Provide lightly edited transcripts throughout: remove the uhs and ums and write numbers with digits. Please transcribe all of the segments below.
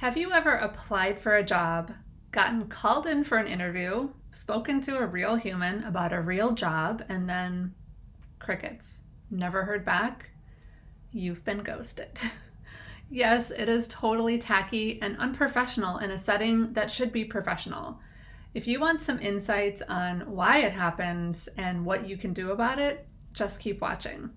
Have you ever applied for a job, gotten called in for an interview, spoken to a real human about a real job, and then crickets? Never heard back? You've been ghosted. Yes, it is totally tacky and unprofessional in a setting that should be professional. If you want some insights on why it happens and what you can do about it, just keep watching.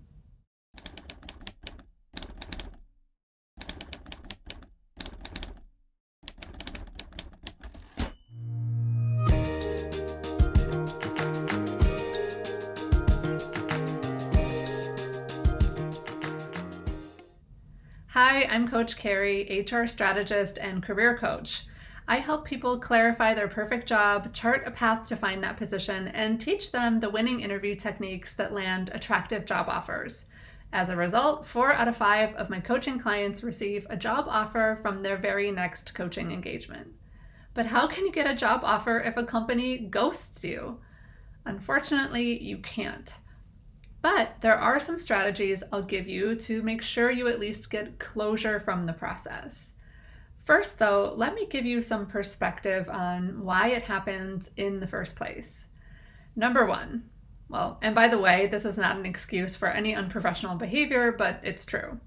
Hi, I'm Coach Carrie, HR strategist and career coach. I help people clarify their perfect job, chart a path to find that position, and teach them the winning interview techniques that land attractive job offers. As a result, 4 out of 5 of my coaching clients receive a job offer from their very next coaching engagement. But how can you get a job offer if a company ghosts you? Unfortunately, you can't. But there are some strategies I'll give you to make sure you at least get closure from the process. First, though, let me give you some perspective on why it happens in the first place. Number one, and by the way, this is not an excuse for any unprofessional behavior, but it's true.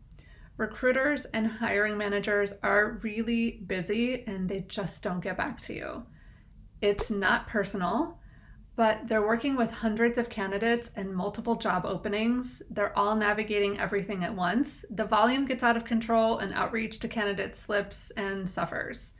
Recruiters and hiring managers are really busy and they just don't get back to you. It's not personal, but they're working with hundreds of candidates and multiple job openings. They're all navigating everything at once. The volume gets out of control and outreach to candidates slips and suffers.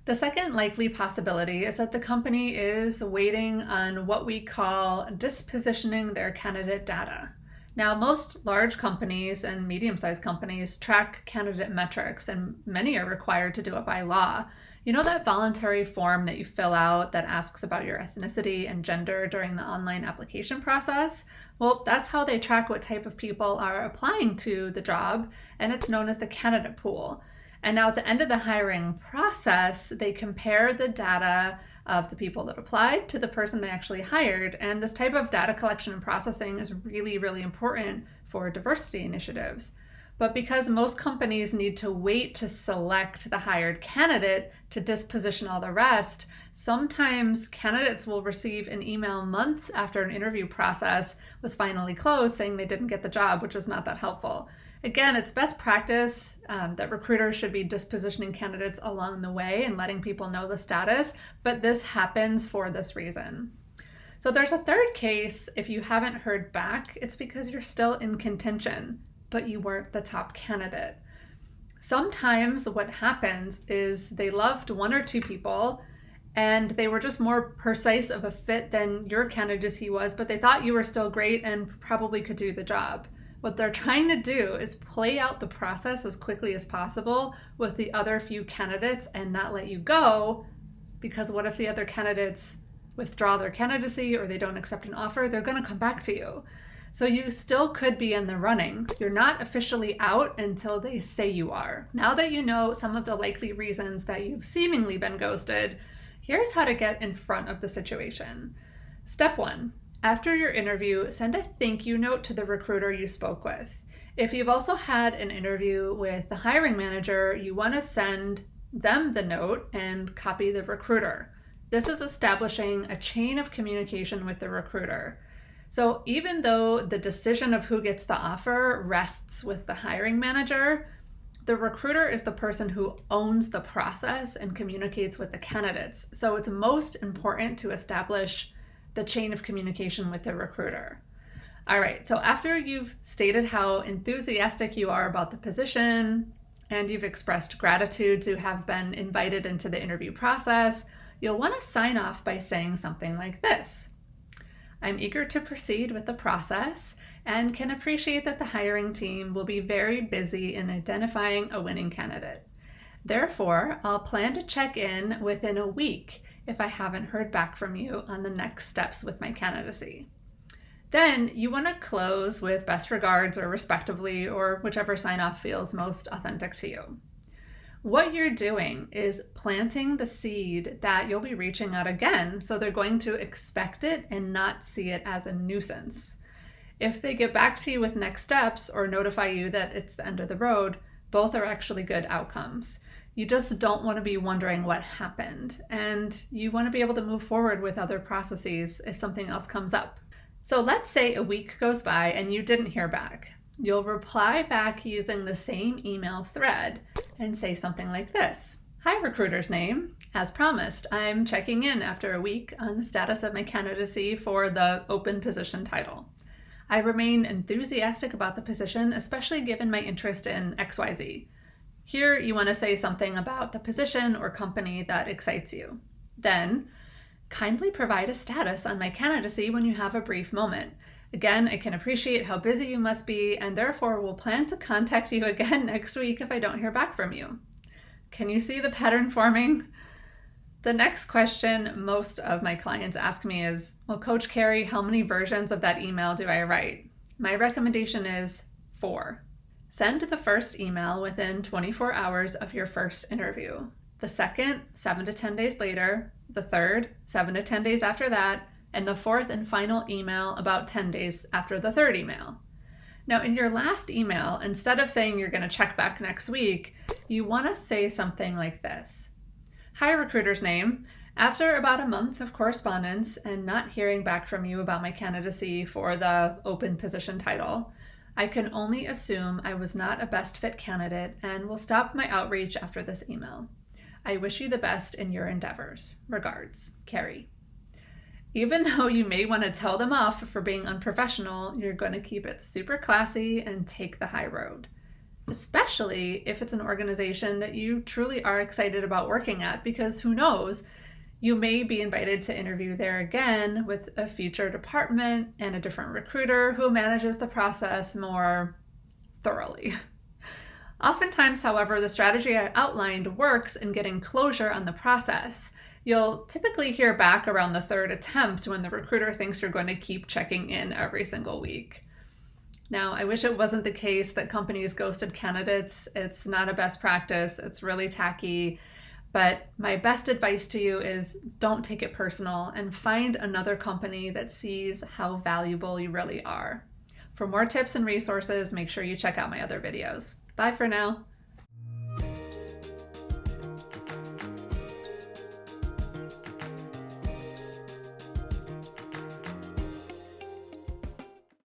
The second likely possibility is that the company is waiting on what we call dispositioning their candidate data. Now, most large companies and medium-sized companies track candidate metrics, and many are required to do it by law. You know that voluntary form that you fill out that asks about your ethnicity and gender during the online application process? Well, that's how they track what type of people are applying to the job, and it's known as the candidate pool. And now at the end of the hiring process, they compare the data of the people that applied to the person they actually hired. And this type of data collection and processing is really, really important for diversity initiatives. But because most companies need to wait to select the hired candidate to disposition all the rest, sometimes candidates will receive an email months after an interview process was finally closed saying they didn't get the job, which was not that helpful. Again, it's best practice that recruiters should be dispositioning candidates along the way and letting people know the status, but this happens for this reason. So there's a third case. If you haven't heard back, it's because you're still in contention, but you weren't the top candidate. Sometimes what happens is they loved 1 or 2 people and they were just more precise of a fit than your candidacy was, but they thought you were still great and probably could do the job. What they're trying to do is play out the process as quickly as possible with the other few candidates and not let you go, because what if the other candidates withdraw their candidacy or they don't accept an offer? They're going to come back to you. So you still could be in the running. You're not officially out until they say you are. Now that you know some of the likely reasons that you've seemingly been ghosted, here's how to get in front of the situation. Step 1. After your interview, send a thank you note to the recruiter you spoke with. If you've also had an interview with the hiring manager, you want to send them the note and copy the recruiter. This is establishing a chain of communication with the recruiter. So even though the decision of who gets the offer rests with the hiring manager, the recruiter is the person who owns the process and communicates with the candidates. So it's most important to establish the chain of communication with the recruiter. All right, so after you've stated how enthusiastic you are about the position and you've expressed gratitude to have been invited into the interview process, you'll want to sign off by saying something like this. I'm eager to proceed with the process and can appreciate that the hiring team will be very busy in identifying a winning candidate. Therefore, I'll plan to check in within a week if I haven't heard back from you on the next steps with my candidacy. Then you want to close with best regards or respectively, or whichever sign-off feels most authentic to you. What you're doing is planting the seed that you'll be reaching out again, so they're going to expect it and not see it as a nuisance. If they get back to you with next steps or notify you that it's the end of the road, both are actually good outcomes. You just don't want to be wondering what happened, and you want to be able to move forward with other processes if something else comes up. So let's say a week goes by and you didn't hear back. You'll reply back using the same email thread and say something like this. Hi, recruiter's name. As promised, I'm checking in after a week on the status of my candidacy for the open position title. I remain enthusiastic about the position, especially given my interest in XYZ. Here, you want to say something about the position or company that excites you. Then, kindly provide a status on my candidacy when you have a brief moment. Again, I can appreciate how busy you must be, and therefore will plan to contact you again next week if I don't hear back from you. Can you see the pattern forming? The next question most of my clients ask me is, well, Coach Carrie, how many versions of that email do I write? My recommendation is 4. Send the first email within 24 hours of your first interview. The second, 7 to 10 days later. The third, 7 to 10 days after that. And the fourth and final email about 10 days after the third email. Now, in your last email, instead of saying you're going to check back next week, you want to say something like this. Hi, recruiter's name. After about a month of correspondence and not hearing back from you about my candidacy for the open position title, I can only assume I was not a best fit candidate and will stop my outreach after this email. I wish you the best in your endeavors. Regards, Carrie. Even though you may want to tell them off for being unprofessional, you're going to keep it super classy and take the high road. Especially if it's an organization that you truly are excited about working at, because who knows, you may be invited to interview there again with a future department and a different recruiter who manages the process more thoroughly. Oftentimes, however, the strategy I outlined works in getting closure on the process. You'll typically hear back around the third attempt when the recruiter thinks you're going to keep checking in every single week. Now, I wish it wasn't the case that companies ghosted candidates. It's not a best practice. It's really tacky. But my best advice to you is don't take it personal and find another company that sees how valuable you really are. For more tips and resources, make sure you check out my other videos. Bye for now.